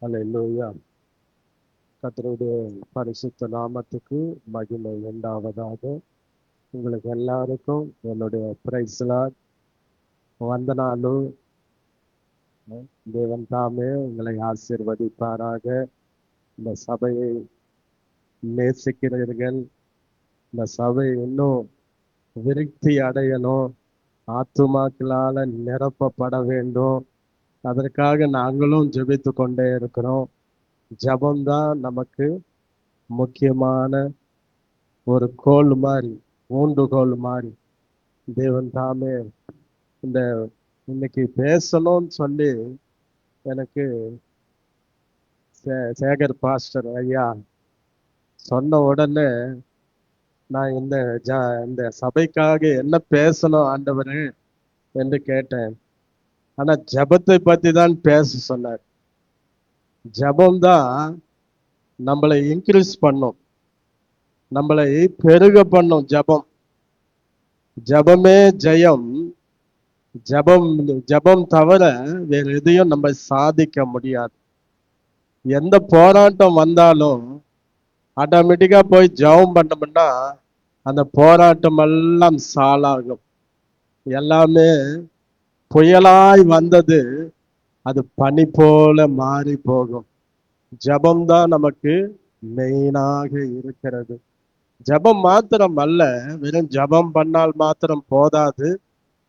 அல்லேலூயா. கர்த்தருடைய பரிசுத்த நாமத்துக்கு மகிமை உண்டாவதாக. உங்களுக்கு எல்லாருக்கும் என்னுடைய பிரைஸ் லார்ட் வந்தனாலும் தேவன் தாமே உங்களை ஆசீர்வதிப்பாராக. இந்த சபையை நேசிக்கிறீர்கள், இந்த சபை இன்னும் விருத்தி அடையணும், ஆத்துமாக்களால நிரப்பப்பட வேண்டும். அதற்காக நாங்களும் ஜெபித்து கொண்டே இருக்கிறோம். ஜெபம்தான் நமக்கு முக்கியமான ஒரு கோல் மாதிரி, ஊண்டுகோல் மாதிரி. தேவன் தாமே இந்த இன்னைக்கு பேசணும்னு சொல்லி எனக்கு சேகர் பாஸ்டர் ஐயா சொன்ன உடனே நான் இந்த சபைக்காக என்ன பேசணும் ஆண்டவரே என்று கேட்டேன். ஆனா ஜெபத்தை பத்தி தான் பேச சொன்னார். ஜெபம் தான் நம்மளை இன்க்ரீஸ் பண்ணும், நம்மளை பெருக பண்ணும். ஜெபம் ஜெபமே ஜெயம். ஜெபம் தவிர வேற எதையும் நம்ம சாதிக்க முடியாது. எந்த போராட்டம் வந்தாலும் ஆட்டோமேட்டிக்கா போய் ஜெபம் பண்ணோம்னா அந்த போராட்டம் எல்லாம் சாலாகும். எல்லாமே புயலாய் வந்தது அது பனி போல மாறி போகும். ஜெபம்தான் நமக்கு மெயினாக இருக்கிறது. ஜெபம் மாத்திரம் அல்ல, வெறும் ஜெபம் பண்ணால் மாத்திரம் போதாது,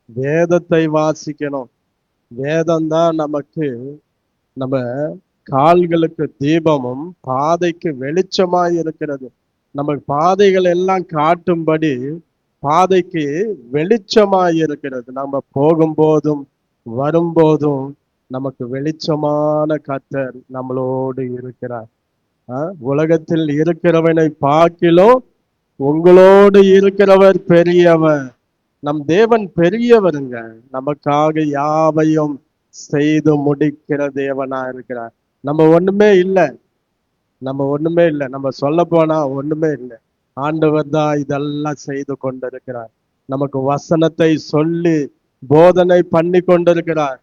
வேதத்தை வாசிக்கணும். வேதம் தான் நமக்கு நம்ம கால்களுக்கு தீபமும் பாதைக்கு வெளிச்சமாய் இருக்கிறது. நம்ம பாதைகள் எல்லாம் காட்டும்படி பாதைக்கு வெளிச்சமாய் இருக்கிறது. நம்ம போகும்போதும் வரும்போதும் நமக்கு வெளிச்சமான கர்த்தர் நம்மளோடு இருக்கிறார். உலகத்தில் இருக்கிறவனை பார்க்கிலும் உங்களோடு இருக்கிறவர் பெரியவர். நம் தேவன் பெரியவருங்க. நமக்காக யாவையும் செய்து முடிக்கிற தேவனா இருக்கிறார். நம்ம ஒண்ணுமே இல்லை, நம்ம சொல்ல போனா ஒண்ணுமே இல்லை. ஆண்டவர் தான் இதெல்லாம் செய்து கொண்டிருக்கிறார். நமக்கு வசனத்தை சொல்லி போதனை பண்ணி கொண்டிருக்கிறார்.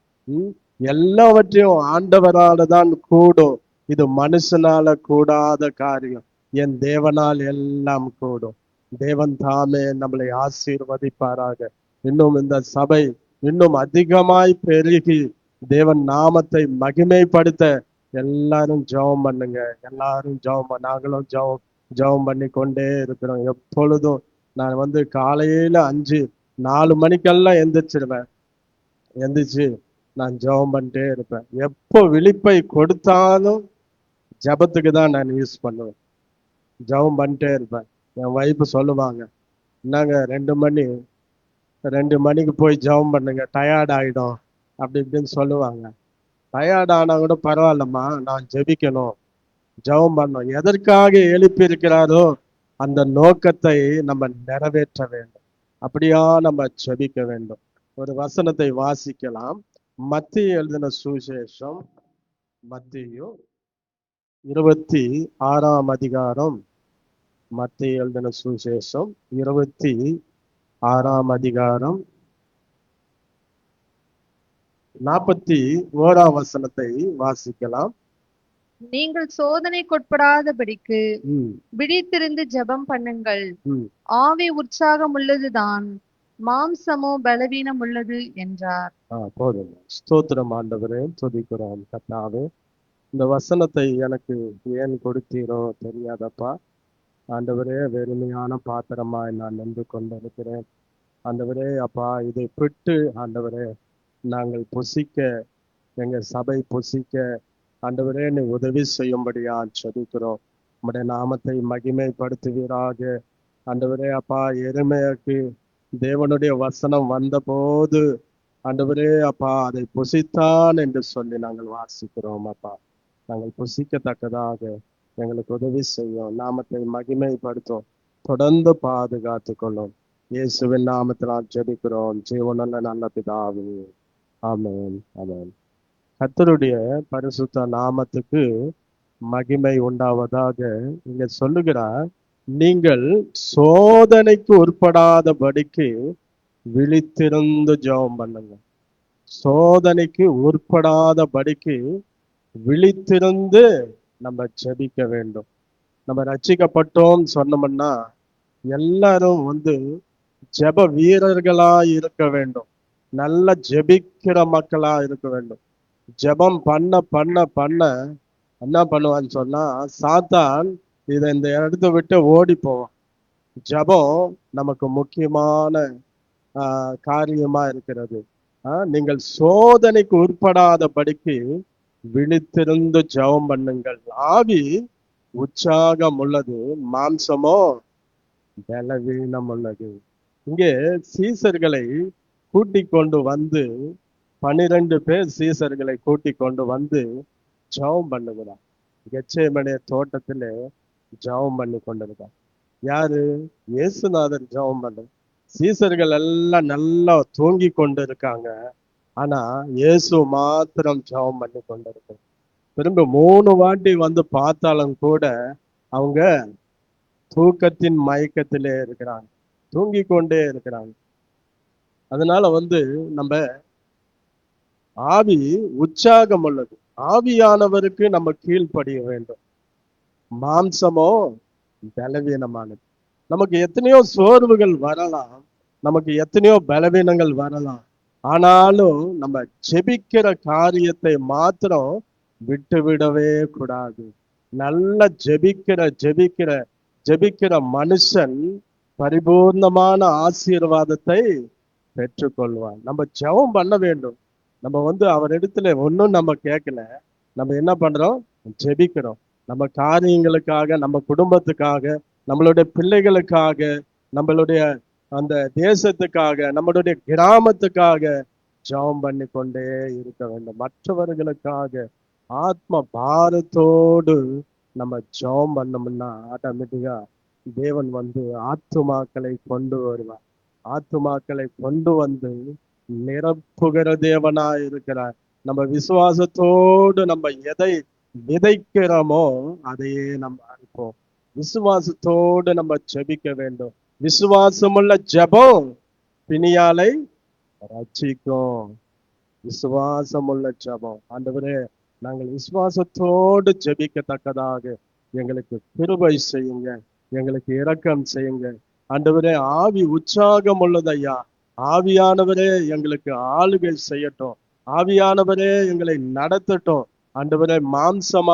எல்லாவற்றையும் ஆண்டவரால தான் கூடும். இது மனுஷனால கூடாத காரியம். என் தேவனால் எல்லாம் கூடும். தேவன் தாமே நம்மளை ஆசீர்வதிப்பாராக. இன்னும் இந்த சபை இன்னும் அதிகமாய் பெருகி தேவன் நாமத்தை மகிமைப்படுத்த எல்லாரும் ஜெபம் பண்ணுங்க. எல்லாரும் நாங்களும் ஜெபம் பண்ணி கொண்டே இருக்கிறோம். எப்பொழுதும் நான் காலையில 4 மணிக்கெல்லாம் எந்திரிச்சு நான் ஜெபம் பண்ணிட்டே இருப்பேன். எப்போ விழிப்பை கொடுத்தாலும் ஜெபத்துக்கு தான் நான் யூஸ் பண்ணுவேன். ஜெபம் பண்ணிட்டே இருப்பேன். என் வைஃப் சொல்லுவாங்க, என்னங்க 2 மணிக்கு போய் ஜெபம் பண்ணுங்க, டயர்ட் ஆயிடும் அப்படி இப்படின்னு சொல்லுவாங்க. டயர்ட் ஆனா கூட பரவாயில்லம்மா, நான் ஜெபிக்கணும், ஜெபம் பண்ணணும். எதற்காக எழுப்பி இருக்கிறாரோ அந்த நோக்கத்தை நம்ம நிறைவேற்ற வேண்டும். அப்படியா நம்ம ஜெபிக்க வேண்டும். ஒரு வசனத்தை வாசிக்கலாம். மத்தேயு எழுதின சுவிசேஷம், மத்தேயு 26ஆம் அதிகாரம். மத்தேயு எழுதின சுவிசேஷம் 26ஆம் அதிகாரம் 41ஆம் வசனத்தை வாசிக்கலாம். நீங்கள் சோதனைக்குட்படாதபடிக்கு விழித்திருந்து ஜெபம் பண்ணுங்கள். ஆவி உற்சாகம் உள்ளதுதான், மாம்சமோ பலவீனம் உள்ளது என்றார். போதும். ஸ்தோத்திரம் ஆண்டவரே, துதிக்கிறோம் கர்த்தாவே. இந்த வசனத்தை எனக்கு ஏன் கொடுத்தீரோ தெரியாதப்பா. ஆண்டவரே, வெறுமையான பாத்திரமாய் நான் நின்று கொண்டிருக்கிறேன். ஆண்டவரே அப்பா, இதை பிட்டு ஆண்டவரே நாங்கள் புசிக்க, எங்க சபை புசிக்க ஆண்டவரே நீ உதவி செய்யும்படியா ஜெபிக்கிறோம். உம்முடைய நாமத்தை மகிமைப்படுத்துவீராக. ஆண்டவரே அப்பா, எருமையாக்கு தேவனுடைய வசனம் வந்த போது ஆண்டவரே அப்பா அதை புசித்தான் என்று சொல்லி நாங்கள் வாசிக்கிறோம். அப்பா, நாங்கள் புசிக்கத்தக்கதாக எங்களுக்கு உதவி செய்யும். நாமத்தை மகிமைப்படுத்தும். தொடர்ந்து பாதுகாத்து கொள்ளும். இயேசுவின் நாமத்தினால் ஜெபிக்கிறோம் ஜீவனுள்ள நல்ல பிதாவே, ஆமென், ஆமென். கர்த்தருடைய பரிசுத்த நாமத்துக்கு மகிமை உண்டாவதாக. இங்க சொல்லுகிறார், நீங்கள் சோதனைக்கு உட்படாதபடிக்கு விழித்திருந்து ஜெபம் பண்ணுங்க. சோதனைக்கு உட்படாதபடிக்கு விழித்திருந்து நம்ம ஜெபிக்க வேண்டும். நம்ம ரட்சிக்கப்பட்டோம் சொன்னோம்னா எல்லாரும் ஜெப வீரர்களா இருக்க வேண்டும். நல்ல ஜெபிக்கிற மக்களா இருக்க வேண்டும். ஜெபம் பண்ண பண்ண பண்ண என்ன பண்ணுவான்னு சொன்னா, சாத்தான் இந்த இடத்த விட்டு ஓடி போவான். ஜெபம் நமக்கு முக்கியமான காரியமா இருக்கிறது. நீங்கள் சோதனைக்கு உட்படாதபடிக்கு விழித்திருந்து ஜெபம் பண்ணுங்கள். ஆவி உற்சாகம் உள்ளது, மாம்சமோ பலவீனம் உள்ளது. இங்கே சீசர்களை கூட்டிக் கொண்டு வந்து 12 பேர் சீசர்களை கூட்டிக் கொண்டு வந்து ஜெபம் பண்ணுகிறார். கெத்சேமனே தோட்டத்திலே ஜெபம் பண்ணி கொண்டிருக்கார். யாரு? இயேசுநாதர் ஜெபம் பண்ண. சீசர்கள் எல்லாம் நல்லா தூங்கி கொண்டு இருக்காங்க. ஆனா இயேசு மாத்திரம் ஜெபம் பண்ணி கொண்டிருக்காங்க. திரும்ப 3 வாட்டி பார்த்தாலும் கூட அவங்க தூக்கத்தின் மயக்கத்திலே இருக்கிறாங்க, தூங்கி கொண்டே இருக்கிறாங்க. அதனால நம்ம ஆவி உற்சாகம் உள்ளது. ஆவியானவருக்கு நம்ம கீழ்ப்படிய வேண்டும். மாம்சமோ பலவீனமானது. நமக்கு எத்தனையோ சோர்வுகள் வரலாம், நமக்கு எத்தனையோ பலவீனங்கள் வரலாம். ஆனாலும் நம்ம ஜெபிக்கிற காரியத்தை மாத்திரம் விட்டு விடவே கூடாது. நல்ல ஜெபிக்கிற மனுஷன் பரிபூர்ணமான ஆசீர்வாதத்தை பெற்றுக்கொள்வான். நம்ம ஜெபம் பண்ண வேண்டும். நம்ம அவரிடத்துல ஒன்றும் நம்ம கேட்கல, நம்ம என்ன பண்றோம்? ஜெபிக்கிறோம். நம்ம காரியங்களுக்காக, நம்ம குடும்பத்துக்காக, நம்மளுடைய பிள்ளைகளுக்காக, நம்மளுடைய அந்த தேசத்துக்காக, நம்மளுடைய கிராமத்துக்காக ஜெபம் பண்ணி கொண்டே இருக்க வேண்டும். மற்றவர்களுக்காக ஆத்ம பாரத்தோடு நம்ம ஜெபம் பண்ணோம்னா ஆட்டோமேட்டிக்கா தேவன் ஆத்துமாக்களை கொண்டு வருவார். ஆத்துமாக்களை கொண்டு நிரப்புகிற தேவனா இருக்கிறார். நம்ம விசுவாசத்தோடு நம்ம எதை விதைக்கிறோமோ அதையே நம்ம அறுப்போம். விசுவாசத்தோடு நம்ம ஜெபிக்க வேண்டும். விசுவாசமுள்ள ஜெபம் பிணியாலை ரட்சிக்கும். விசுவாசமுள்ள ஜெபம். ஆண்டவரே, நாங்கள் விசுவாசத்தோடு ஜெபிக்கத்தக்கதாக எங்களுக்கு கிருபை செய்யுங்க, எங்களுக்கு இரக்கம் செய்யுங்க. ஆண்டவரே, ஆவி உற்சாகம் உள்ளது ஐயா. ஆவியானவரே எங்களுக்கு ஆளுகை செய்யட்டும். ஆவியானவரே எங்களை நடத்தட்டும். ஆண்டவரே, மாம்சம்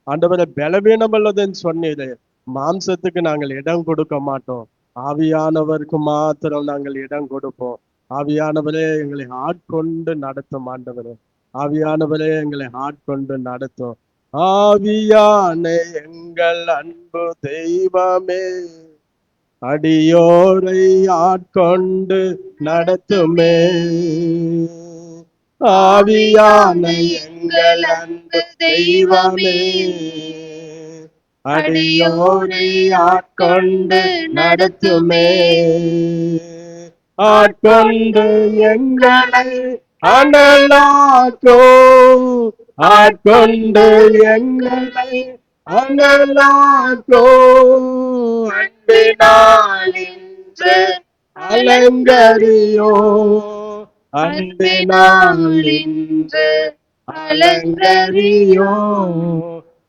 ஆண்டவரே பலவீனம் உள்ளதுன்னு சொன்னீரே, மாம்சத்துக்கு நாங்கள் இடம் கொடுக்க மாட்டோம். ஆவியானவருக்கு மாத்திரம் நாங்கள் இடம் கொடுப்போம். ஆவியானவரே எங்களை ஆட்கொண்டு நடத்தும். ஆண்டவரே, ஆவியானவரே எங்களை ஆட்கொண்டு நடத்தும். ஆவியான எங்கள் அன்பு தெய்வமே, அடியோரை ஆட்கொண்டு நடத்துமே. ஆவியான எங்கள் அன்பு தெய்வமே, அடியோரை ஆட்கொண்டு நடத்துமே. ஆட்கொண்டு எங்களை அனலாக்கோ, ஆட்கொண்டு எங்களை அனலாக்கோ. அன்பினால் இன்று அலங்கரியோ, அன்பினால் இன்று அலங்கரியோ.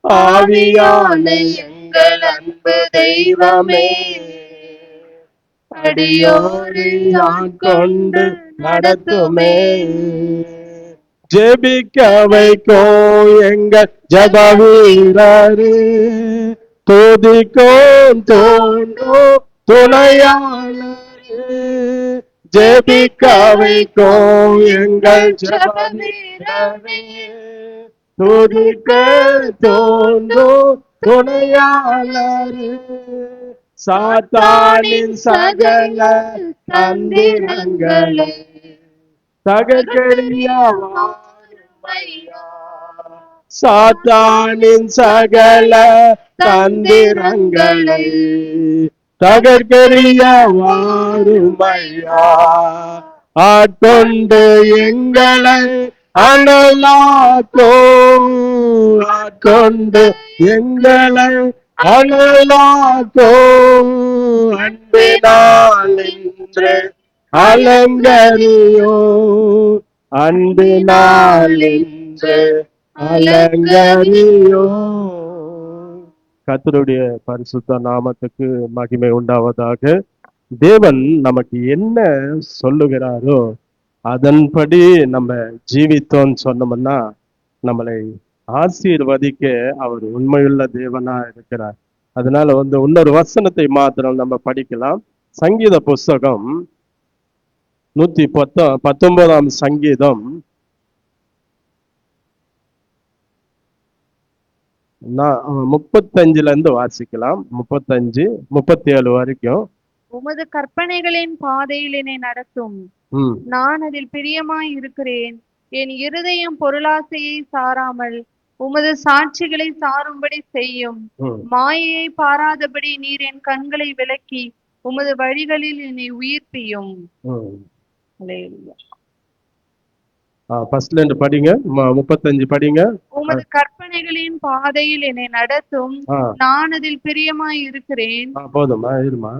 ஆவியான எங்கள் அன்பு தெய்வமே, அடியோரை ஆட்கொண்டு நடத்துமே. ஜெபிக்க வைக்கோ எங்கள் ஜெப வீரரே, துதிக்கும் தோன்றோ துணையாளரே. ஜெபிக்க வைக்கோ எங்கள் ஜெப வீரரே, துதிக்க தோன்றோ துணையாளரே. சாத்தானின் சகல தந்திரங்களை தகர்க்கறியாவாருமையா. சாத்தானின் சகல தந்திரங்களை தகர்க்கறியாவாருமையா. ஆட்கொண்டு எங்களை அனலாக்கோ, ஆட்கொண்டு எங்களை அனலாக்கோ. அன்பினால் இன்று அலங்கரியோ, அன்பினால் இன்று அலங்கரியோ. கர்த்தருடைய பரிசுத்த நாமத்துக்கு மகிமை உண்டாவதாக. தேவன் நமக்கு என்ன சொல்லுகிறாரோ அதன்படி நம்ம ஜீவித்தோம்னு சொன்னோம்னா நம்மளை ஆசீர்வதிக்க அவர் உண்மையுள்ள தேவனா இருக்கிறார். அதனால இன்னொரு வசனத்தை மாத்திரம் நம்ம படிக்கலாம். சங்கீத புஸ்தகம் 119 சங்கீதம் 35 இருந்து வாசிக்கலாம். 35 37 வரைக்கும். உமது கற்பனைகளின் பாதையில் என்னை நடத்தும். நான் அதில் பிரியமாய் இருக்கிறேன். என் இருதயம் பொருளாசையை சாராமல் உமது சாட்சிகளை சாரும்படி செய்யும். மாயையை பாராதபடி நீர் என் கண்களை விலக்கி உமது வழிகளில் என்னை உயிர்ப்பியும். ஃபர்ஸ்ட்ல இருந்து படிங்க. 35 படிங்க. உமது கற்பனைகளின் பாதையில் என்னை நடத்தும். நான் அதில் பிரியமாய் இருக்கிறேன். போதுமா, இருமா.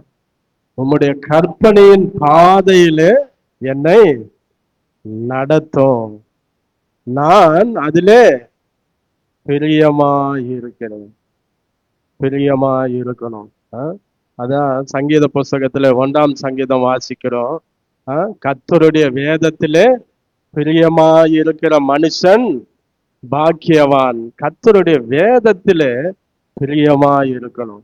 உம்முடைய கற்பனையின் பாதையிலே என்னை நடத்தும். நான் அதிலே பிரியமாயிருக்கிறேன். பிரியமாயிருக்கணும். அதான் சங்கீத புஸ்தகத்துல 1ஆம் சங்கீதம் வாசிக்கிறோம். கர்த்தருடைய வேதத்திலே பிரியமாயிருக்கிற மனுஷன் பாக்கியவான். கர்த்தருடைய வேதத்திலே பிரியமாயிருக்கணும்.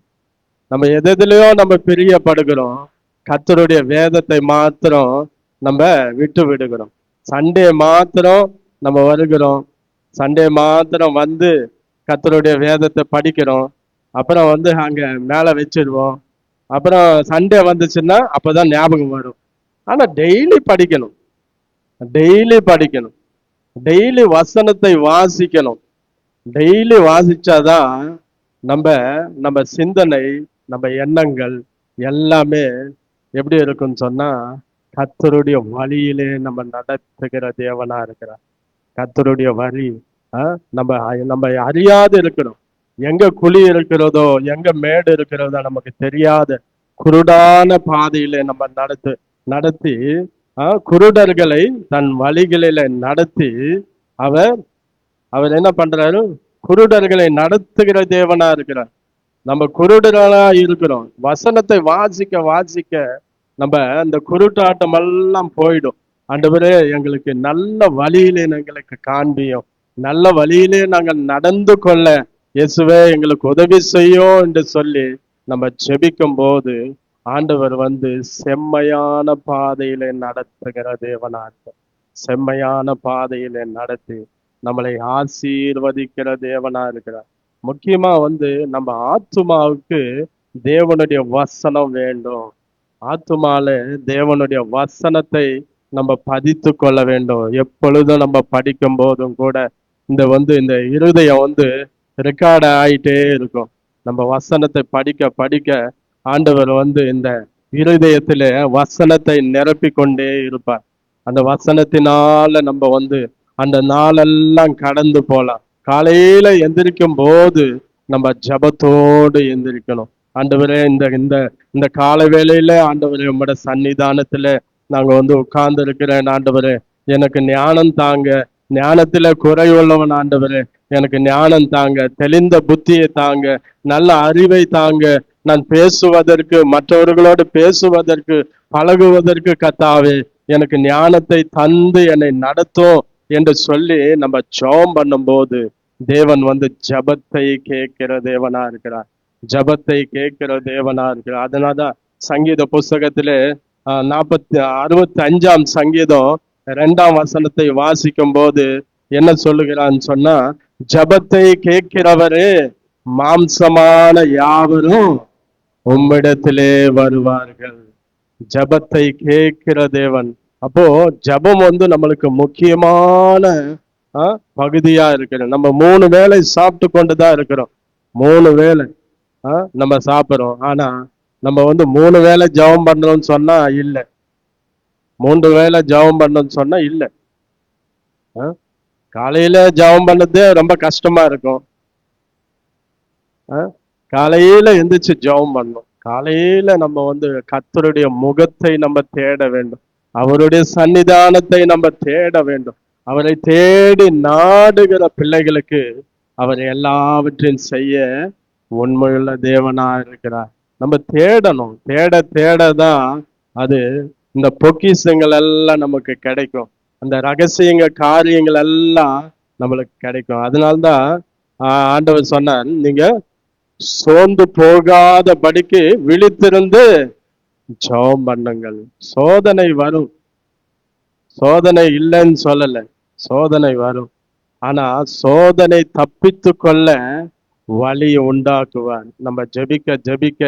நம்ம எதுலயோ நம்ம பிரியப்படுகிறோம், கர்த்தருடைய வேதத்தை மாத்திரம் நம்ம விட்டு விடுகிறோம். சண்டே மாத்திரம் நம்ம வருகிறோம், சண்டே மாத்திரம் கர்த்தருடைய வேதத்தை படிக்கிறோம், அப்புறம் அங்க மேல வச்சிருவோம். அப்புறம் சண்டே வந்துச்சுன்னா அப்பதான் ஞாபகம் வரும். ஆனா டெய்லி படிக்கணும், டெய்லி படிக்கணும், டெய்லி வசனத்தை வாசிக்கணும். டெய்லி வாசிச்சாதான் நம்ம சிந்தனை, நம்ம எண்ணங்கள் எல்லாமே எப்படி இருக்குன்னு சொன்னா கர்த்தருடைய வழியிலே நம்ம நடத்துகிற தேவனா இருக்கிறார். கர்த்தருடைய வழி நம்ம அறியாது இருக்கிறோம். எங்க குழி இருக்கிறதோ, எங்க மேடு இருக்கிறதோ நமக்கு தெரியாத குருடான பாதையில நம்ம நடத்தி குருடர்களை தன் வழிகளில நடத்தி அவர் என்ன பண்றாரு? குருடர்களை நடத்துகிற தேவனா இருக்கிறார். நம்ம குருடர்களா இருக்கிறோம். வசனத்தை வாசிக்க நம்ம அந்த குருட்டாட்டம் எல்லாம் போயிடும். ஆண்டவரே, எங்களுக்கு நல்ல வழியிலே எங்களுக்கு காண்பியும், நல்ல வழியிலே நாங்கள் நடந்து கொள்ள இயேசுவே எங்களுக்கு உதவி செய்யும் என்று சொல்லி நம்ம ஜெபிக்கும் போது ஆண்டவர் செம்மையான பாதையிலே நடத்துகிற தேவனா இருக்கிறார். செம்மையான பாதையிலே நடத்தி நம்மளை ஆசீர்வதிக்கிற தேவனா இருக்கிறார். முக்கியமா நம்ம ஆத்துமாவுக்கு தேவனுடைய வசனம் வேண்டும். ஆத்துமால தேவனுடைய வசனத்தை நம்ம பதித்து கொள்ள வேண்டும். எப்பொழுதும் நம்ம படிக்கும் போதும் கூட இந்த இருதயம் ரெக்கார்ட் ஆயிட்டே இருக்கும். நம்ம வசனத்தை படிக்க ஆண்டவர் இந்த இருதயத்திலே வசனத்தை நிரப்பி கொண்டே இருப்பார். அந்த வசனத்தினால நம்ம அந்த நாளெல்லாம் கடந்து போலாம். காலையில எந்திரிக்கும் போது நம்ம ஜபத்தோடு எந்திரிக்கணும். ஆண்டவரே, இந்த கால வேளையில ஆண்டவரே உங்களோட சன்னிதானத்துல நாங்க உட்கார்ந்து இருக்கிறேன். ஆண்டவரே, எனக்கு ஞானம் தாங்க, ஞானத்துல குறைவுள்ளவன். ஆண்டவரே, எனக்கு ஞானம் தாங்க, தெளிந்த புத்தியை தாங்க, நல்ல அறிவை தாங்க. நான் பேசுவதற்கு, மற்றவர்களோடு பேசுவதற்கு, பழகுவதற்கு கர்த்தாவே எனக்கு ஞானத்தை தந்து என்னை நடத்தும் என்று சொல்லி நம்ம ஜெபம் பண்ணும்போது தேவன் ஜபத்தை கேட்கிற தேவனா இருக்கிறார். ஜபத்தை கேட்கிற தேவனா இருக்கிறார். அதனாலதான் சங்கீத புஸ்தகத்திலே 65ஆம் சங்கீதம் 2ஆம் வசனத்தை வாசிக்கும் போது என்ன சொல்லுகிறான்னு சொன்னா, ஜபத்தை கேட்கிறவரே மாம்சமான யாவரும் உம்மிடத்திலே வருவார்கள். ஜபத்தை கேட்கிற தேவன். அப்போ ஜபம் நம்மளுக்கு முக்கியமான பகுதியா இருக்கிறோம். நம்ம 3 வேளை சாப்பிட்டு கொண்டுதான் இருக்கிறோம். 3 வேளை நம்ம சாப்பிடுறோம். ஆனா நம்ம 3 வேளை ஜெபம் பண்றோம்னு சொன்னா இல்லை. 3 வேளை ஜெபம் பண்ணணும்னு சொன்னா இல்லை. காலையில ஜெபம் பண்ணதே ரொம்ப கஷ்டமா இருக்கும். காலையில எந்திரிச்சு ஜெபம் பண்ணணும். காலையில நம்ம கர்த்தருடைய முகத்தை நம்ம தேட வேண்டும். அவருடைய சன்னிதானத்தை நம்ம தேட வேண்டும். அவரை தேடி நாடுகிற பிள்ளைகளுக்கு அவர் எல்லாவற்றையும் செய்ய உண்மையுள்ள தேவனா இருக்கிறார். நம்ம தேடணும், தேட தேடதான் அது இந்த பொக்கிஷங்கள் எல்லாம் நமக்கு கிடைக்கும். அந்த ரகசியங்க காரியங்கள் எல்லாம் நம்மளுக்கு கிடைக்கும். அதனால்தான் ஆண்டவர் சொன்னார், நீங்க சோர்ந்து போகாதபடிக்கு விழித்திருந்து ஜெபம் பண்ணுங்கள். சோதனை வரும், சோதனை இல்லைன்னு சொல்லல, சோதனை வரும். ஆனா சோதனை தப்பித்து கொள்ள வழி உண்டாக்குவார். நம்ம ஜெபிக்க ஜெபிக்க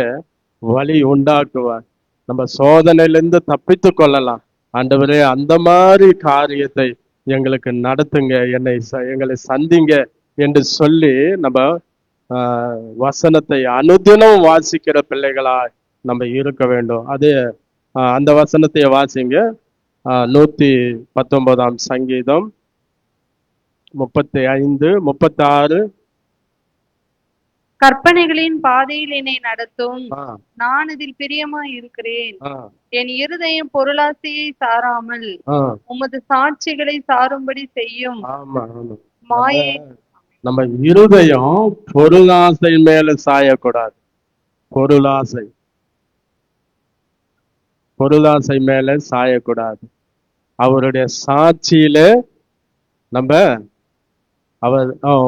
வழி உண்டாக்குவார். நம்ம சோதனையிலிருந்து தப்பித்து கொள்ளலாம். ஆண்டவரே, அந்த மாதிரி காரியத்தை எங்களுக்கு நடத்துங்க, எங்களை சந்திங்க என்று சொல்லி நம்ம வசனத்தை அனுதினம் வாசிக்கிற பிள்ளைகளா நம்ம இருக்க வேண்டும். அது அந்த வசனத்தை வாசிங்க. 119 சங்கீதம் 35, 36. கற்பனைகளின் பாதையில் என்னை நடத்தும், நான் அதில் பிரியமாய் இருக்கிறேன். என் இருதயம் பொருளாசையை சாராமல் உமது சாட்சிகளை சாரும்படி செய்யும். மாயை நம்ம இருதயம் பொருளாசை மேல சாயக்கூடாது. பொருளாசை மேல சாயக்கூடாது. அவருடைய சாட்சியில நம்ம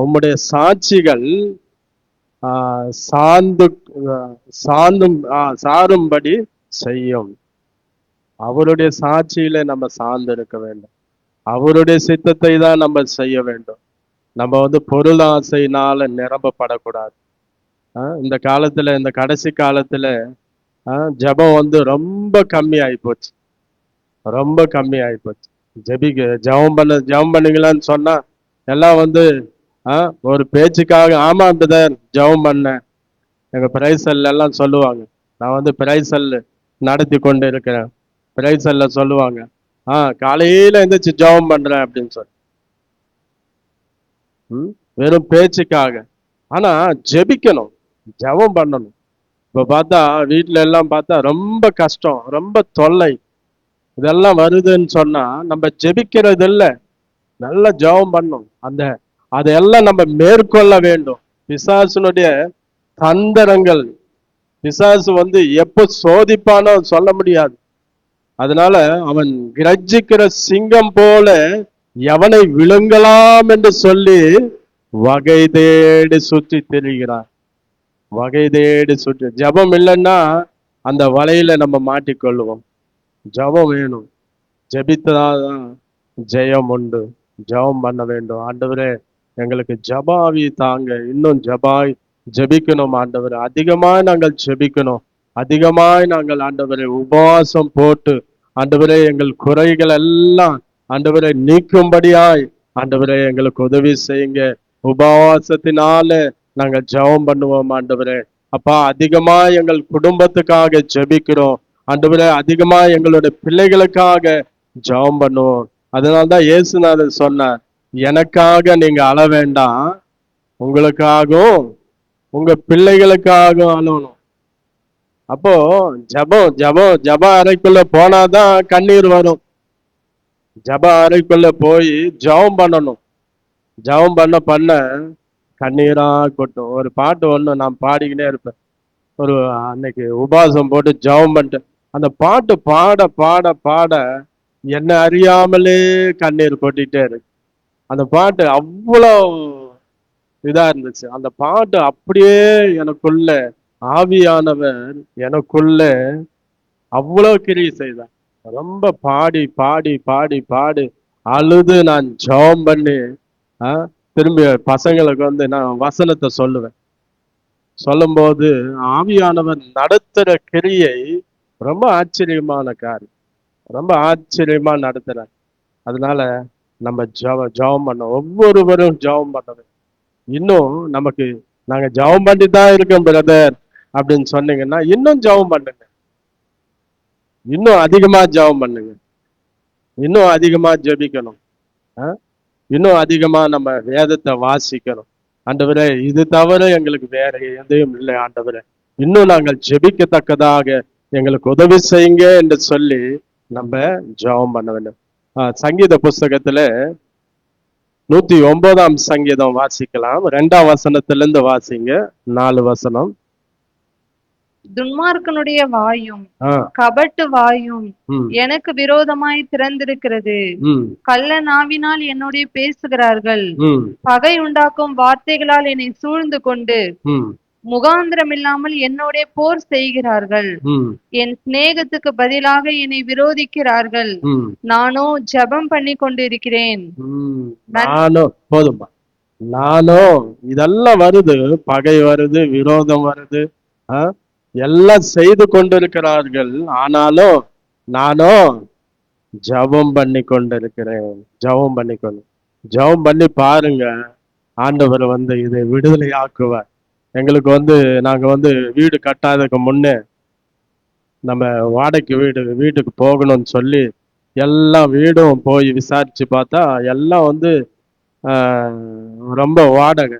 உம்முடைய சாட்சிகள் சாரும்படி செய்யும். அவருடைய சாட்சியில நம்ம சார்ந்து இருக்க வேண்டும். அவருடைய சித்தத்தை தான் நம்ம செய்ய வேண்டும். நம்ம பொருளாசையினால நிரம்பப்படக்கூடாது. இந்த காலத்துல, இந்த கடைசி காலத்துல ஜெபம் ரொம்ப கம்மி ஆயிப்போச்சு, ரொம்ப கம்மி ஆயிப்போச்சு. ஜெபம் பண்ணுங்களான்னு சொன்னா எல்லாம் ஒரு பேச்சுக்காக, ஆமா பிரதர் ஜெபம் பண்ணேன், எங்க பிரைசல் எல்லாம் சொல்லுவாங்க. நான் பிரைசல் நடத்தி கொண்டு இருக்கிறேன். பிரைசல்ல சொல்லுவாங்க, காலையில எந்திரிச்சு ஜெபம் பண்றேன் அப்படின்னு சொல்லி. வெறும் பேச்சுக்காக. ஆனா ஜெபிக்கணும், ஜெபம் பண்ணணும். இப்ப பார்த்தா வீட்டுல எல்லாம் பார்த்தா ரொம்ப கஷ்டம், ரொம்ப தொல்லை இதெல்லாம் வருதுன்னு சொன்னா நம்ம ஜெபிக்கிறது இல்லை. நல்லா ஜெபம் பண்ணணும். அதையெல்லாம் நம்ம மேற்கொள்ள வேண்டும். பிசாசுனுடைய தந்திரங்கள், பிசாசு எப்போ சோதிப்பானோ சொல்ல முடியாது. அதனால அவன் கிரஜிக்கிற சிங்கம் போல எவனை விழுங்கலாம் என்று சொல்லி வகை தேடி சுற்றி திரிகிறார். வகை தேடி சுற்றி. ஜெபம் இல்லைன்னா அந்த வலையில நம்ம மாட்டிக்கொள்ளுவோம். ஜெபம் வேணும். ஜெபித்ததான் ஜெயம் உண்டு. ஜெபம் பண்ண வேண்டும். ஆண்டவரே, எங்களுக்கு ஜெபாவி தாங்க, இன்னும் ஜெபிக்கணும் ஆண்டவரே. அதிகமாய் நாங்கள் ஜெபிக்கணும். அதிகமாய் நாங்கள் ஆண்டவரே உபவாசம் போட்டு ஆண்டவரே எங்கள் குறைகள் எல்லாம் ஆண்டவரே நீக்கும்படியாய் ஆண்டவரே எங்களுக்கு உதவி செய்யுங்க. உபவாசத்தினால நாங்கள் ஜெபம் பண்ணுவோம் ஆண்டவரே. அப்பா, அதிகமா எங்கள் குடும்பத்துக்காக ஜெபிக்கிறோம் ஆண்டவரே. அதிகமா எங்களுடைய பிள்ளைகளுக்காக ஜெபம் பண்ணுவோம். அதனால்தான் இயேசுநாதர் சொன்னார், எனக்காக நீங்க அழ வேண்டாம், உங்களுக்காகவும் உங்க பிள்ளைகளுக்காகவும் அழணும். அப்போ ஜப அறைக்குள்ள போனாதான் கண்ணீர் வரும். ஜப அறைக்குள்ள போய் ஜெபம் பண்ணணும். ஜெபம் பண்ண கண்ணீரா கொட்டும். ஒரு பாட்டு ஒண்ணு நான் பாடிக்கிட்டே இருப்பேன். ஒரு அன்னைக்கு உபவாசம் போட்டு ஜெபம் பண்ணிட்டு அந்த பாட்டு பாட பாட பாட என்ன அறியாமலே கண்ணீர் கொட்டிட்டே இருக்கு. அந்த பாட்டு அவ்வளோ இதா இருந்துச்சு. அந்த பாட்டு அப்படியே எனக்குள்ள ஆவியானவர் எனக்குள்ள அவ்வளோ கிரியை செய்தார். ரொம்ப பாடி பாடி பாடி பாடி அழுது நான் ஜெபம் பண்ணி திரும்பி பசங்களுக்கு நான் வசனத்தை சொல்லுவேன். சொல்லும்போது ஆவியானவர் நடத்துற கிரியை ரொம்ப ஆச்சரியமான காரியம், ரொம்ப ஆச்சரியமா நடத்துறார். அதனால நம்ம ஜெபம் பண்ணோம். ஒவ்வொருவரும் ஜெபம் பண்ணணும். இன்னும் நமக்கு நாங்க ஜெபம் பண்ணி தான் இருக்கோம் பிரதர் அப்படின்னு சொன்னீங்கன்னா இன்னும் ஜெபம் பண்ணுங்க. இன்னும் அதிகமா ஜெபம் பண்ணுங்க. இன்னும் அதிகமா ஜெபிக்கணும். இன்னும் அதிகமா நம்ம வேதத்தை வாசிக்கணும். ஆண்டவரே, இது தவிர எங்களுக்கு வேற எதையும் இல்லை ஆண்டவரே, இன்னும் நாங்கள் ஜெபிக்கத்தக்கதாக எங்களுக்கு உதவி செய்யுங்க என்று சொல்லி நம்ம ஜெபம் பண்ண வேண்டும். சங்கீத புஸ்தகத்துல 109 சங்கீதம் வாசிக்கலாம். 2ஆம் வசனத்திலிருந்து வாசிங்க. 4 வசனம். துன்மார்க்கனுடைய வாயும் ஆ, கபட்டு வாயும் ம், எனக்கு விரோதமாய் திறந்திருக்கிறது. ம், கள்ள நாவினால் என்னுடைய பேசுகிறார்கள். ம், பகை உண்டாக்கும் வார்த்தைகளால் என்னை சூழ்ந்து கொண்டு ம், முகாந்திரமில்லாமல் என்னுடைய போர் செய்கிறார்கள். ம், என் சிநேகத்துக்கு பதிலாக என்னை விரோதிக்கிறார்கள். ம், நானோ ஜெபம் பண்ணி கொண்டிருக்கிறேன். ம். நானும் போதுமா, நானும் இதெல்லாம் வருது, பகை வருது, விரோதம் வருது, ஆ, எல்லாம் செய்து கொண்டிருக்கிறார்கள். ஆனாலும் நானும் ஜெபம் பண்ணி கொண்டிருக்கிறேன். ஜெபம் பண்ணி பாருங்க, ஆண்டவர் வந்து இதை விடுதலை ஆக்குவார். எங்களுக்கு வந்து நாங்க வந்து வீடு கட்டாததுக்கு முன்னே நம்ம வாடகைக்கு வீட்டுக்கு போகணும்னு சொல்லி எல்லா வீடும் போய் விசாரிச்சு பார்த்தா எல்லாம் வந்து ரொம்ப வாடகை,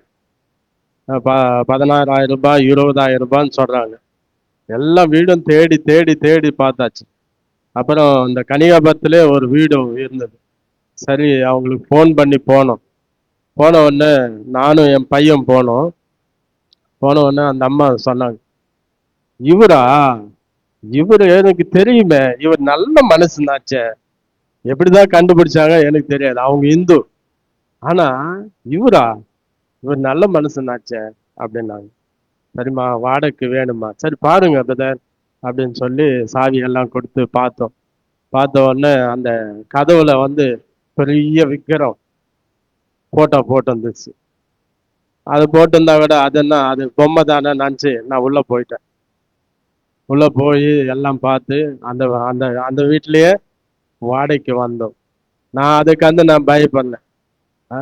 16,000 ரூபாய் 20,000 ரூபான்னு சொல்றாங்க. எல்லா வீடும் தேடி தேடி தேடி பார்த்தாச்சு. அப்புறம் இந்த கனியாபுரத்திலே ஒரு வீடு இருந்தது. சரி, அவங்களுக்கு ஃபோன் பண்ணி போனோம். போன உடனே நானும் என் பையன் போனோம். போன உடனே அந்த அம்மா சொன்னாங்க, இவரா, இவரு எனக்கு தெரியுமே, இவர் நல்ல மனுஷனாச்சே. எப்படிதான் கண்டுபிடிச்சாங்க எனக்கு தெரியாது. அவங்க இந்து. ஆனா இவரா, இவர் நல்ல மனுஷனாச்சே அப்படின்னாங்க. சரிம்மா, வாடகைக்கு வேணுமா, சரி பாருங்க பிரதர் அப்படின்னு சொல்லி சாவி எல்லாம் கொடுத்து பார்த்தோம். பார்த்த உடனே அந்த கதவுல வந்து பெரிய விக்கிரம் போட்டோ போட்டு வந்துச்சு. அது போட்டிருந்தா கூட அதெல்லாம் அது பொம்மை தானே நினச்சி நான் உள்ள போயிட்டேன். உள்ள போய் எல்லாம் பார்த்து அந்த அந்த அந்த வீட்லயே வாடகைக்கு வந்தோம். நான் அதுக்கு வந்து நான் பயப்படல. ஆ,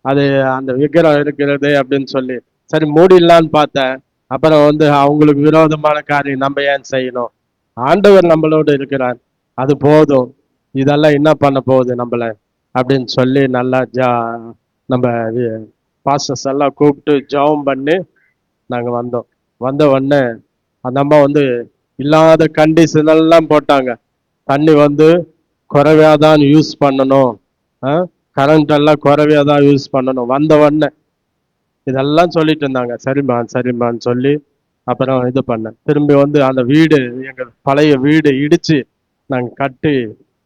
அது அந்த விக்கிரம் இருக்கிறது அப்படின்னு சொல்லி சரி மூடிடலான்னு பார்த்தேன். அப்புறம் வந்து அவங்களுக்கு விரோதமான காரியம் நம்ம ஏன் செய்யணும்? ஆண்டவர் நம்மளோட இருக்கிறார், அது போதும். இதெல்லாம் என்ன பண்ண போகுது நம்மள அப்படின்னு சொல்லி நல்லா நம்ம பாஸ்டர்ஸ் எல்லாம் கூப்பிட்டு ஜெபம் பண்ணி நாங்கள் வந்தோம். வந்த உடனே அந்த அம்மா வந்து இல்லாத கண்டிஷன் எல்லாம் போட்டாங்க. தண்ணி வந்து குறைவா தான் யூஸ் பண்ணணும், கரண்ட் எல்லாம் குறைவா தான் யூஸ் பண்ணணும். வந்த உடனே இதெல்லாம் சொல்லிட்டு இருந்தாங்க. சரிம்மா சரிம்மான்னு சொல்லி அப்புறம் இது பண்ணேன். திரும்பி வந்து அந்த வீடு, எங்கள் பழைய வீடு இடிச்சு நாங்கள் கட்டி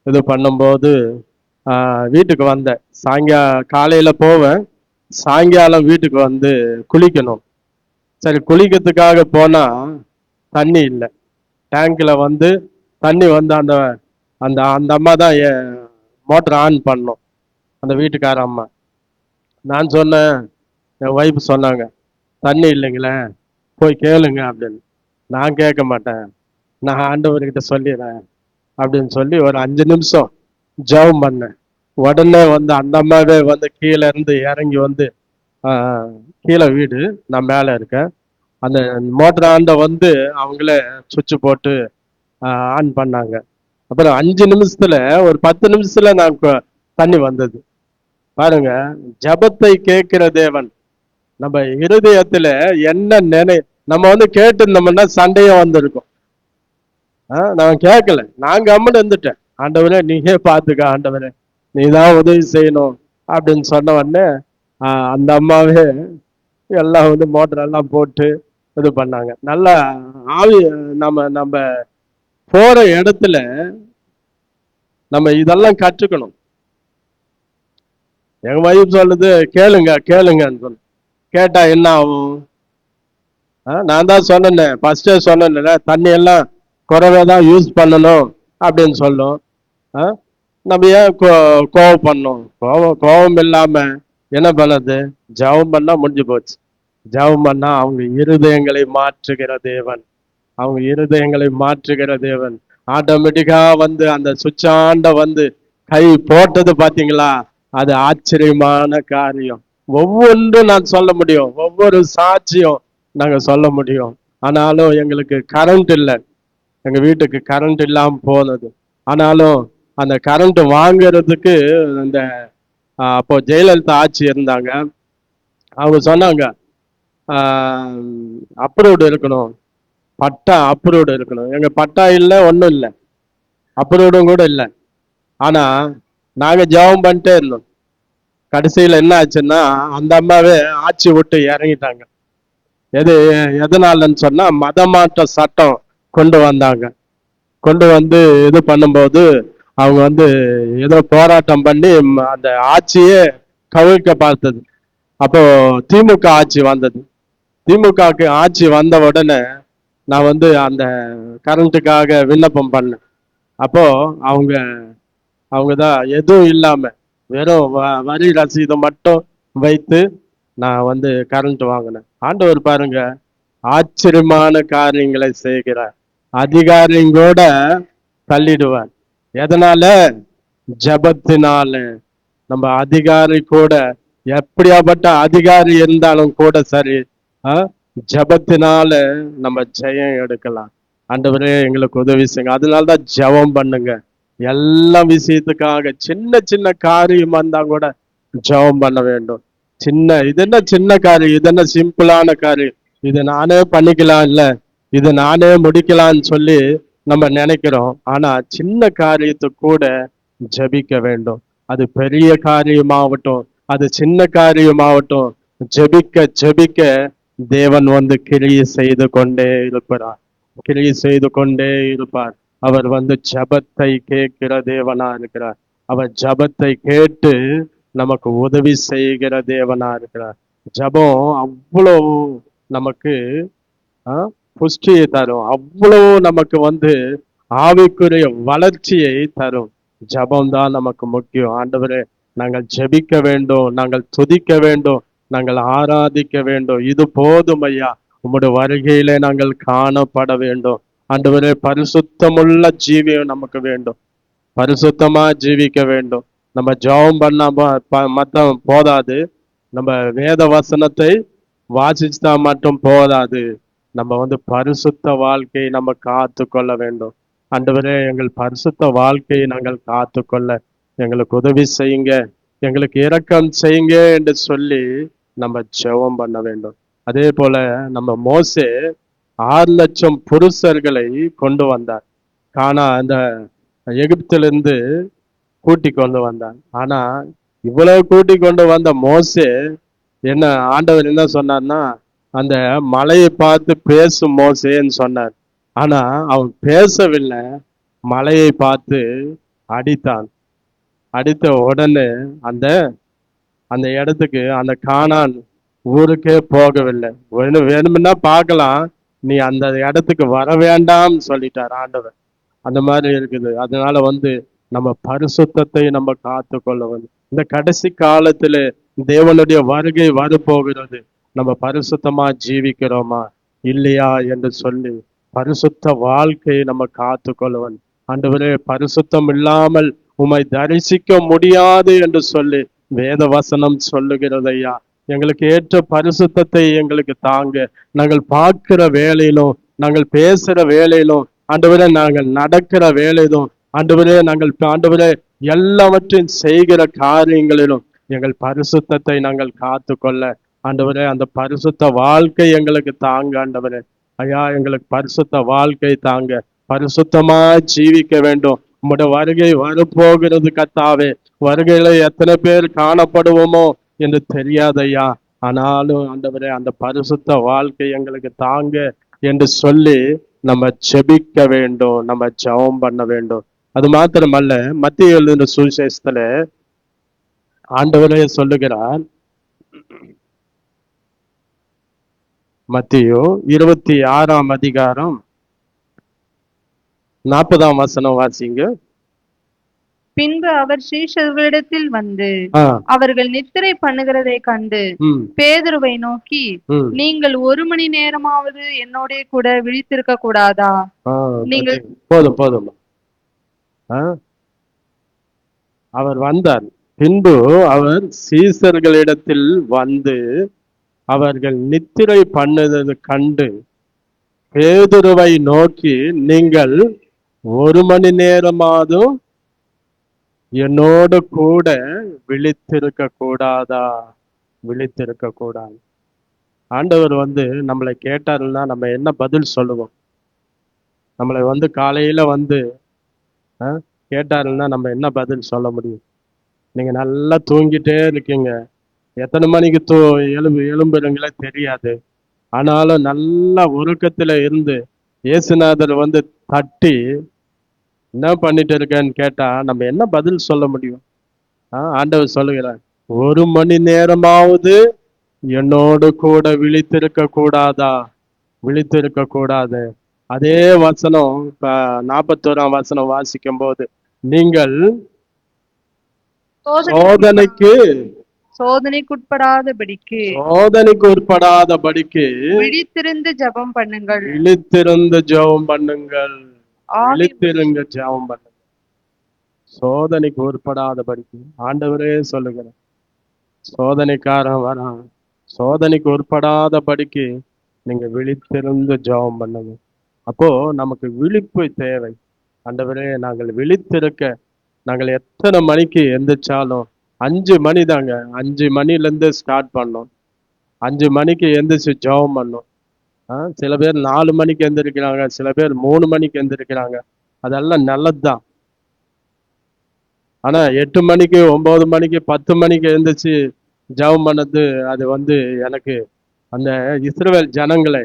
இது பண்ணும்போது வீட்டுக்கு வந்தேன். காலையில் போவேன், சாயங்காலம் வீட்டுக்கு வந்து குளிக்கணும். சரி, குளிக்கிறதுக்காக போனால் தண்ணி இல்லை. டேங்கில் வந்து தண்ணி வந்து அந்த அந்த அந்த அம்மா தான் மோட்டர் ஆன் பண்ணோம், அந்த வீட்டுக்கார அம்மா. நான் சொன்னேன், என் ஒய்ஃப் சொன்னாங்க, தண்ணி இல்லைங்களே போய் கேளுங்க அப்படின்னு. நான் கேட்க மாட்டேன், நான் ஆண்டவர்கிட்ட சொல்லிடுறேன் அப்படின்னு சொல்லி ஒரு 5 நிமிஷம் ஜெபம் பண்ணேன். உடனே வந்து அந்த அம்மாவே வந்து கீழே இருந்து இறங்கி வந்து கீழே வீடு, நான் மேலே இருக்கேன். அந்த மோட்டர் ஆண்ட வந்து அவங்களே சுவிட்ச் போட்டு ஆன் பண்ணாங்க. அப்புறம் 5 நிமிஷத்துல ஒரு 10 நிமிஷத்துல நான் தண்ணி வந்தது. பாருங்க, ஜபத்தை கேட்கிற தேவன். நம்ம இருதயத்துல என்ன நம்ம வந்து கேட்டிருந்தோம்னா சண்டையும் வந்திருக்கும். நான் கேட்கல, நான் கம்முன்னு இருந்துட்டேன். ஆண்டவரே நீயே பார்த்துக்க, ஆண்டவரே நீ தான் உதவி செய்யணும் அப்படின்னு சொன்ன உடனே அந்த அம்மாவே எல்லாம் வந்து மோட்டர் எல்லாம் போட்டு இது பண்ணாங்க. நல்லா ஆவி, நம்ம நம்ம போற இடத்துல நம்ம இதெல்லாம் கற்றுக்கணும். எங்க வைஃப் சொல்லுது, கேளுங்க கேளுங்கன்னு சொல்லு. கேட்டா என்ன ஆகும்? நான் தான் சொன்னேன், ஃபர்ஸ்டே சொன்னேன், தண்ணி எல்லாம் குறைவே தான் யூஸ் பண்ணணும் அப்படின்னு சொல்லும். நம்ம ஏன் கோவம் கோவம் இல்லாம என்ன பண்ணது? ஜெபம் பண்ணா முடிஞ்சு போச்சு. ஜெபம் பண்ணா அவங்க இருதயங்களை மாற்றுகிற தேவன், அவங்க இருதயங்களை மாற்றுகிற தேவன். ஆட்டோமேட்டிக்கா வந்து அந்த சுவிட்சாண்ட வந்து கை போட்டது பாத்தீங்களா? அது ஆச்சரியமான காரியம். ஒவ்வொன்றும் நான் சொல்ல முடியும், ஒவ்வொரு சாட்சியம் நாங்க சொல்ல முடியும். ஆனாலும் எங்களுக்கு கரண்ட் இல்லை, எங்க வீட்டுக்கு கரண்ட் இல்லாம போனது. ஆனாலும் அந்த கரண்ட் வாங்குறதுக்கு இந்த அப்போ ஜெயலலிதா ஆட்சி இருந்தாங்க. அவங்க சொன்னாங்க அப்ரூவ்டு இருக்கணும், பட்டா அப்ரூவ்டு இருக்கணும். எங்க பட்டா இல்லை, ஒன்றும் இல்லை, அப்ரூவ்டும் கூட இல்லை. ஆனா நாங்க ஜெபம் பண்ணிட்டே இருந்தோம். கடைசியில என்ன ஆச்சுன்னா அந்த அம்மாவே ஆட்சி விட்டு இறங்கிட்டாங்க. எதனாலன்னு சொன்னா மதமாற்ற சட்டம் கொண்டு வந்தாங்க. கொண்டு வந்து இது பண்ணும்போது அவங்க வந்து ஏதோ போராட்டம் பண்ணி அந்த ஆட்சியே கவிழ்க்க பார்த்தது. அப்போ திமுக ஆட்சி வந்தது. திமுகக்கு ஆட்சி வந்த உடனே நான் வந்து அந்த கரண்ட்டுக்காக விண்ணப்பம் பண்ணேன். அப்போ அவங்க அவங்க தான் எதுவும் இல்லாம வெறும் வரி ரசீதை மட்டும் வைத்து நான் வந்து கரண்ட் வாங்கினேன். ஆண்டவர் பாருங்க ஆச்சரியமான காரியங்களை செய்கிறார். அதிகாரியோட தள்ளிடுவார். எதனால? ஜபத்தினால. நம்ம அதிகாரி கூட எப்படியாப்பட்ட அதிகாரி இருந்தாலும் கூட சரி, ஜபத்தினால நம்ம ஜெயம் எடுக்கலாம். ஆண்டவரே எங்களுக்கு உதவி செய்யுங்க. அதனாலதான் ஜெபம் பண்ணுங்க. எல்லா விஷயத்துக்காக சின்ன சின்ன காரியம் வந்தா கூட ஜெபம் பண்ண வேண்டும். இது என்ன சின்ன காரியம், இது என்ன சிம்பிளான காரியம், இது நானே பண்ணிக்கலாம், இல்ல இது நானே முடிக்கலாம்னு சொல்லி நம்ம நினைக்கிறோம். ஆனா சின்ன காரியத்துக்கு கூட ஜெபிக்க வேண்டும். அது பெரிய காரியமாகட்டும், அது சின்ன காரியமாகட்டும், ஜெபிக்க ஜெபிக்க தேவன் வந்து கிரியை செய்து கொண்டே இருப்பார். கிரியை செய்து கொண்டே இருப்பார். அவர் வந்து ஜபத்தை கேட்கிற தேவனா இருக்கிறார். அவர் ஜபத்தை கேட்டு நமக்கு உதவி செய்கிற தேவனா இருக்கிறார். ஜபம் அவ்வளவு நமக்கு புஷ்டியை தரும். அவ்வளவு நமக்கு வந்து ஆவிக்குரிய வளர்ச்சியை தரும். ஜபம் தான் நமக்கு முக்கியம். ஆண்டவரே, நாங்கள் ஜெபிக்க வேண்டும், நாங்கள் துதிக்க வேண்டும், நாங்கள் ஆராதிக்க வேண்டும். இது போதும் ஐயா. உம்முடைய வருகையிலே நாங்கள் காணப்பட வேண்டும். ஆண்டவரே, பரிசுத்தமுள்ள ஜீவியம் நமக்கு வேண்டும். பரிசுத்தமா ஜீவிக்க வேண்டும். நம்ம ஜெபம் பண்ண மட்டும் போதாது. நம்ம வேத வசனத்தை வாசிச்சா மட்டும் போதாது. நம்ம வந்து பரிசுத்த வாழ்க்கையை நம்ம காத்து கொள்ள வேண்டும். ஆண்டவரே, எங்கள் பரிசுத்த வாழ்க்கையை நாங்கள் காத்து கொள்ள எங்களுக்கு உதவி செய்யுங்க, எங்களுக்கு இரக்கம் செய்யுங்க என்று சொல்லி நம்ம ஜெபம் பண்ண வேண்டும். அதே போல நம்ம மோசே 6 லட்சம் புருஷர்களை கொண்டு வந்தார். ஆனா அந்த எகிப்திலிருந்து கூட்டி கொண்டு வந்தார். ஆனா இவ்வளவு கூட்டி கொண்டு வந்த மோசே என்ன, ஆண்டவர் என்ன சொன்னார்னா, அந்த மலையை பார்த்து பேசும் மோசேன்னு சொன்னார். ஆனா அவன் பேசவில்லை, மலையை பார்த்து அடித்தான். அடித்த உடனே அந்த அந்த இடத்துக்கு, அந்த கானான் ஊருக்கே போகவில்லை. வேணும்னா பார்க்கலாம், நீ அந்த இடத்துக்கு வர வேண்டாம் சொல்லிட்டார் ஆண்டவர். அந்த மாதிரி இருக்குது. அதனால வந்து நம்ம பரிசுத்தத்தை நம்ம காத்து கொள்ள வேண்டும். இந்த கடைசி காலத்துல தேவனுடைய வருகை வரப்போகிறது. நம்ம பரிசுத்தமா ஜீவிக்கிறோமா இல்லையா என்று சொல்லி பரிசுத்த வாழ்க்கையை நம்ம காத்து கொள்ளுவன். ஆண்டவரே, பரிசுத்தம் இல்லாமல் உம்மை தரிசிக்க முடியாது என்று சொல்லி வேத வசனம் சொல்லுகிறது ஐயா. எங்களுக்கு ஏற்ற பரிசுத்தத்தை எங்களுக்கு தாங்க. நாங்கள் பார்க்கிற வேலையிலும், நாங்கள் பேசுற வேலையிலும், ஆண்டவரே நாங்கள் நடக்கிற வேலையிலும், ஆண்டவரே எல்லாவற்றையும் செய்கிற காரியங்களிலும் எங்கள் பரிசுத்தத்தை நாங்கள் காத்து கொள்ள ஆண்டவரே, அந்த பரிசுத்த வாழ்க்கை எங்களுக்கு தாங்க ஆண்டவரே. ஐயா, எங்களுக்கு பரிசுத்த வாழ்க்கை தாங்க. பரிசுத்தமா ஜீவிக்க வேண்டும். உம்முடைய வருகை வரப்போகிறது கர்த்தாவே. வருகையில எத்தனை பேர் காணப்படுவோமோ என்று தெரியாதையா. ஆனாலும் ஆண்டவரே, அந்த பரிசுத்த வாழ்க்கை எங்களுக்கு தாங்க என்று சொல்லி நம்ம ஜெபிக்க வேண்டும், நம்ம ஜெபம் பண்ண வேண்டும். அது மாத்திரமல்ல, மத்திய எழுதின சுவிசேஷத்துல ஆண்டவரே சொல்லுகிறார். மத்தியோ 26ஆம் அதிகாரம் 40ஆம் வசனம் வாசிங்க. பின்பு அவர் சீஷர்களிடத்தில் வந்து அவர்கள் நித்திரை பண்ணுகிறதை கண்டு பேதுருவை நோக்கி, நீங்கள் 1 மணி நேரமாவது என்னோட கூட விழித்திருக்க கூடாதா? நீங்கள் போதும். அவர் வந்தார். பின்பு அவர் சீஷர்களிடத்தில் வந்து அவர்கள் நித்திரை பண்ணுவதை கண்டு பேதுருவை நோக்கி, நீங்கள் 1 மணி நேரமாவது என்னோடு கூட விழித்திருக்க கூடாதா? விழித்திருக்க கூடாது. ஆண்டவர் வந்து நம்மளை கேட்டாருன்னா நம்ம என்ன பதில் சொல்லுவோம்? நம்மளை வந்து காலையில வந்து கேட்டாருன்னா நம்ம என்ன பதில் சொல்ல முடியும்? நீங்க நல்லா தூங்கிட்டே இருக்கீங்க. எத்தனை மணிக்கு எழும்புறீங்களே தெரியாது. ஆனாலும் நல்ல உறக்கத்துல இருந்து இயேசுநாதர் வந்து தட்டி என்ன பண்ணிட்டு இருக்கேன்னு கேட்டா நம்ம என்ன பதில் சொல்ல முடியும்? ஆண்டவர் சொல்லுகிறார், 1 மணி நேரமாவது என்னோடு கூட விழித்திருக்க கூடாதா? விழித்திருக்க கூடாது. அதே வசனம் 41ஆம் வசனம் வாசிக்கும் போது, நீங்கள் சோதனைக்கு சோதனைக்குட்படாதபடிக்கு சோதனைக்கு உட்படாதபடிக்கு விழித்திருந்து ஜெபம் பண்ணுங்கள். விழித்திருந்து ஜெபம் பண்ணுங்கள். ஆவி விழித்திருங்க ஜெபம் பண்ணுங்க. சோதனைக்கு உட்படாதபடிக்கு ஆண்டவரே சொல்லுகிறார். சோதனைக்காரன் வரான். சோதனைக்கு உட்படாதபடிக்கு நீங்க விழித்திருந்து ஜெபம் பண்ணுங்க. அப்போ நமக்கு விழிப்பு தேவை. ஆண்டவரே, நாங்கள் விழித்திருக்க, நாங்கள் எத்தனை மணிக்கு எந்திரிச்சாலும் 5 மணி தாங்க. 5 மணிலேருந்து ஸ்டார்ட் பண்ணோம். 5 மணிக்கு எந்திரிச்சு ஜெபம் பண்ணோம். சில பேர் 4 மணிக்கு எந்திரிக்கிறாங்க, சில பேர் 3 மணிக்கு எந்திரிக்கிறாங்க. அதெல்லாம் நல்லதுதான். ஆனா 8 மணிக்கு, 9 மணிக்கு, 10 மணிக்கு எழுந்திரிச்சு ஜெபம் பண்ணது, அது வந்து எனக்கு அந்த இஸ்ரவேல் ஜனங்களை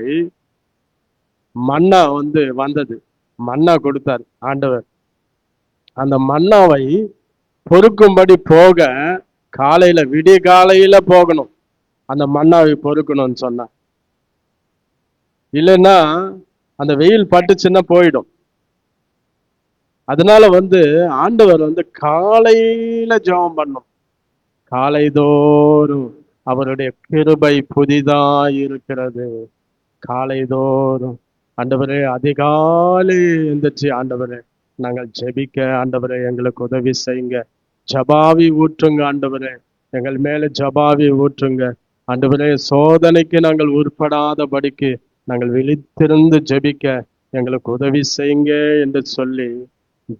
மன்னா வந்து வந்தது. மன்னா கொடுத்தார் ஆண்டவர். அந்த மன்னாவை பொறுக்கும்படி போக காலையில, விடிய காலையில போகணும். அந்த மன்னாவை பொறுக்கணும்னு சொன்னா, இல்லைன்னா அந்த வெயில் பட்டுச்சுன்னா போயிடும். அதனால வந்து ஆண்டவர் வந்து காலையில ஜெபம் பண்ணும். காலைதோறும் அவருடைய கிருபை புதிதாய் இருக்கிறது. காலைதோறும் ஆண்டவரே, அதிகாலை எந்திரிச்சு ஆண்டவரே நாங்கள் ஜெபிக்க, ஆண்டவரே எங்களுக்கு உதவி செய்யுங்க. ஜபாவி ஊற்றுங்க ஆண்டவரே, எங்கள் மேல ஜபாவி ஊற்றுங்க ஆண்டவரே. சோதனைக்கு நாங்கள் உட்படாதபடிக்கு நாங்கள் விழித்திருந்து ஜெபிக்க எங்களுக்கு உதவி செய்யுங்க என்று சொல்லி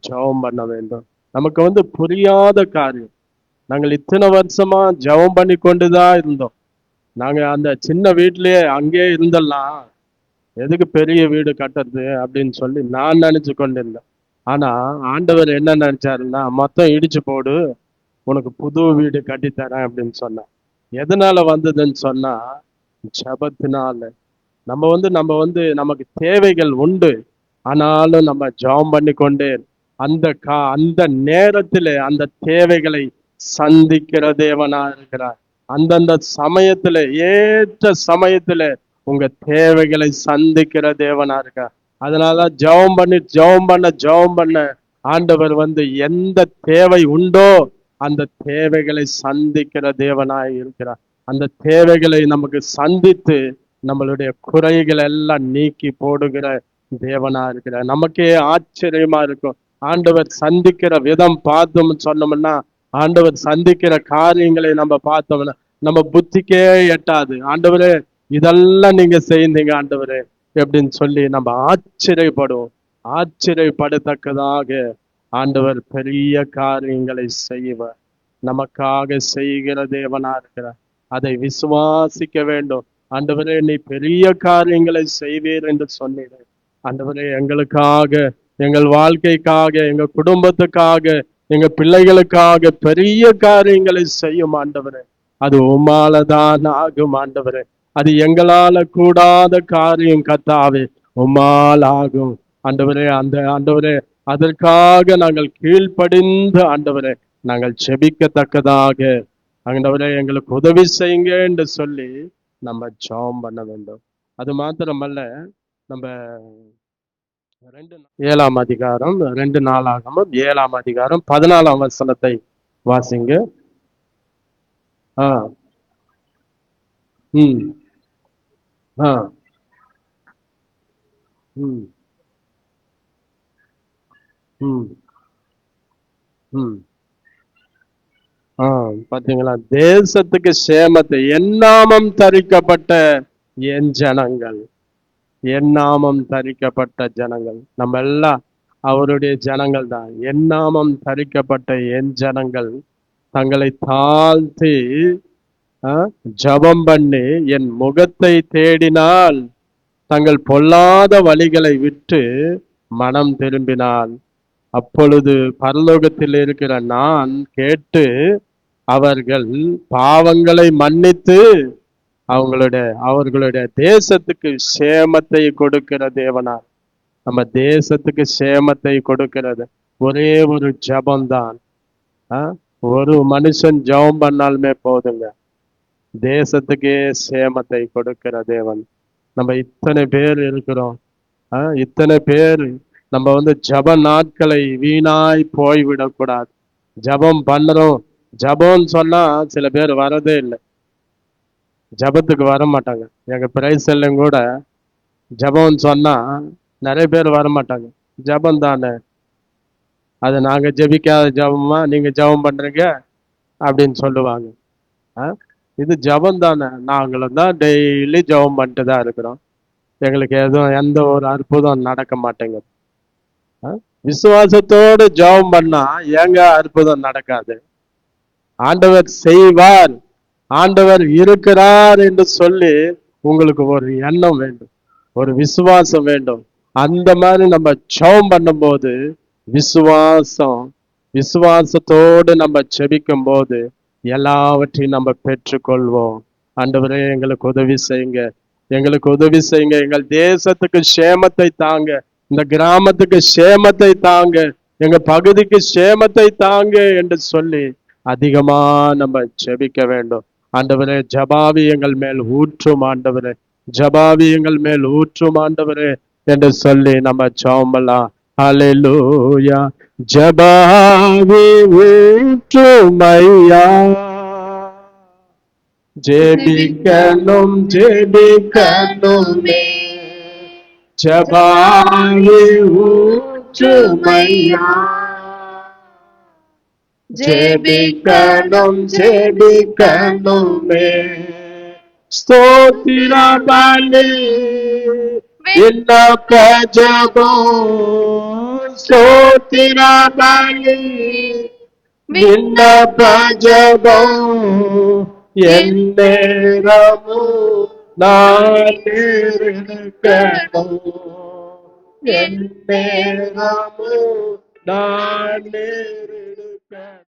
ஜெபம் பண்ண வேண்டும். நமக்கு வந்து புரியாத காரியம். நாங்கள் இத்தனை வருஷமா ஜெபம் பண்ணி கொண்டுதான் இருந்தோம். நாங்க அந்த சின்ன வீட்லயே அங்கேயே இருந்தெல்லாம் எதுக்கு பெரிய வீடு கட்டுறது அப்படின்னு சொல்லி நான் நினைச்சு கொண்டிருந்தேன். ஆனா ஆண்டவர் என்ன நினைச்சாருன்னா, மொத்தம் இடிச்சு போடு, உனக்கு புது வீடு கட்டித்தரேன் அப்படின்னு சொன்னார். எதனால வந்ததுன்னு சொன்னா, ஜபத்தினால. நம்ம வந்து நமக்கு தேவைகள் உண்டு. ஆனாலும் நம்ம ஜெபம் பண்ணி கொண்டே அந்த நேரத்திலே அந்த தேவைகளை சந்திக்கிற தேவனா இருக்கிறார். அந்தந்த சமயத்துல, ஏற்ற சமயத்துல உங்க தேவைகளை சந்திக்கிற தேவனா இருக்கார். அதனால ஜெபம் பண்ண ஆண்டவர் வந்து எந்த தேவை உண்டோ அந்த தேவைகளை சந்திக்கிற தேவனாய் இருக்கிறார். அந்த தேவைகளை நமக்கு சந்தித்து நம்மளுடைய குறைகளை எல்லாம் நீக்கி போடுகிற தேவனா இருக்கிறார். நமக்கே ஆச்சரியமா இருக்கும். ஆண்டவர் சந்திக்கிற விதம் பார்த்தோம்னு சொன்னோம்னா, ஆண்டவர் சந்திக்கிற காரியங்களை நம்ம பார்த்தோம்னா நம்ம புத்திக்கே எட்டாது. ஆண்டவரே, இதெல்லாம் நீங்க செய்தீங்க ஆண்டவரே எப்படின்னு சொல்லி நம்ம ஆச்சரியப்படுவோம். ஆச்சரியப்படத்தக்கதாக ஆண்டவர் பெரிய காரியங்களை செய்வார். நமக்காக செய்கிற தேவனா இருக்கிறார். அதை விசுவாசிக்க வேண்டும். ஆண்டவரே, நீ பெரிய காரியங்களை செய்வீர் என்று சொன்னீர். ஆண்டவரே, எங்களுக்காக, எங்கள் வாழ்க்கைக்காக, எங்க குடும்பத்துக்காக, எங்க பிள்ளைகளுக்காக பெரிய காரியங்களை செய்யும் ஆண்டவரே. அது உம்மாலதான் ஆகும் ஆண்டவரே. அது எங்களால கூடாத காரியம் கர்த்தாவே, உம்மால் ஆகும் ஆண்டவரே. ஆண்டவரே, அதற்காக நாங்கள் கீழ்ப்படிந்து ஆண்டவரே நாங்கள் செபிக்கத்தக்கதாக ஆண்டவரே எங்களுக்கு உதவி செய்யுங்க என்று சொல்லி நம்ம ஜெபம் பண்ண வேண்டும். அது மாத்திரமல்ல, நம்ம 7ஆம் அதிகாரம் 2 நாளாகமம் 7ஆம் அதிகாரம் 14ஆம் வசனத்தை வாசிங்க. ஆ ம் ஆ ம் ம் ம் பாத்தீங்களா? தேசத்துக்கு சேமத்தை, எந்நாமம் தரிக்கப்பட்ட என் ஜனங்கள், எந்நாமம் தரிக்கப்பட்ட ஜனங்கள், நம்ம எல்லாம் அவருடைய ஜனங்கள் தான். எந்நாமம் தரிக்கப்பட்ட என் ஜனங்கள் தங்களை தாழ்த்தி ஜபம் பண்ணி என் முகத்தை தேடினால், தங்கள் பொல்லாத வழிகளை விட்டு மனம் திரும்பினால், அப்பொழுது பரலோகத்தில் இருக்கிற நான் கேட்டு அவர்கள் பாவங்களை மன்னித்து அவர்களுடைய தேசத்துக்கு சேமத்தை கொடுக்கிற தேவனார். நம்ம தேசத்துக்கு சேமத்தை கொடுக்கிறது ஒரே ஒரு ஜபம்தான். ஒரு மனுஷன் ஜெபம் பண்ணாலுமே போதுங்க, தேசத்துக்கே சேமத்தை கொடுக்கிற தேவன். நம்ம இத்தனை பேர் இருக்கிறோம், இத்தனை பேர் நம்ம ஜப நாட்களை வீணாய் போய்விடக்கூடாது. ஜபம் பண்றோம், ஜபம்னு சொன்னா சில பேர் வரதே இல்லை, ஜபத்துக்கு வர மாட்டாங்க. எங்க பிரைசல்லும் கூட ஜபம்னு சொன்னா நிறைய பேர் வர மாட்டாங்க. ஜபம் தானே அது, நாங்க ஜபிக்காத ஜபமா நீங்க ஜபம் பண்றீங்க அப்படின்னு சொல்லுவாங்க. இது ஜபம் தானே, நாங்களும் தான் டெய்லி ஜபம் பண்ணிட்டு தான் இருக்கிறோம், எங்களுக்கு எதுவும் எந்த ஒரு அற்புதம் நடக்க மாட்டேங்குது. விசுவாசத்தோடு ஜெபம் பண்ணா ஏங்க அற்புதம் நடக்காது? ஆண்டவர் செய்வார், ஆண்டவர் இருக்கிறார் என்று சொல்லி உங்களுக்கு ஒரு எண்ணம் வேண்டும், ஒரு விசுவாசம் வேண்டும். அந்த மாதிரி நம்ம ஜெபம் பண்ணும்போது விசுவாசத்தோடு நம்ம ஜெபிக்கும் போது எல்லாவற்றையும் நம்ம பெற்றுக்கொள்வோம். ஆண்டவரே எங்களுக்கு உதவி செய்யுங்க, எங்களுக்கு உதவி செய்யுங்க, எங்கள் தேசத்துக்கு சேமத்தை தாங்க, இந்த கிராமத்துக்கு சேமத்தை தாங்க, எங்க பகுதிக்கு சேமத்தை தாங்க என்று சொல்லி அதிகமா நம்ம ஜெபிக்க வேண்டும். ஆண்டவரே ஜபாவி எங்கள் மேல் ஊற்றும் ஆண்டவரே, ஜபாவி எங்கள் மேல் ஊற்றும் ஆண்டவரே என்று சொல்லி நம்ம ஜெபம்லாம். ஹல்லேலூயா. ஜபாவி ஊற்றும் ஐயா, ஜெபிக்கணும் ஜெபிக்கணுமே, ஜபாவி ஊற்றும் ஐயா, ஜெபிக்கணும் ஜெபிக்கணுமே. ஸ்தோத்திர பலி விண்ணப்ப ஜெபம், ஸ்தோத்திர பலி விண்ணப்ப ஜெபம், என் நேரமும் நான் இருக்கணும், என் நேரமும் நான் இருக்கணும்.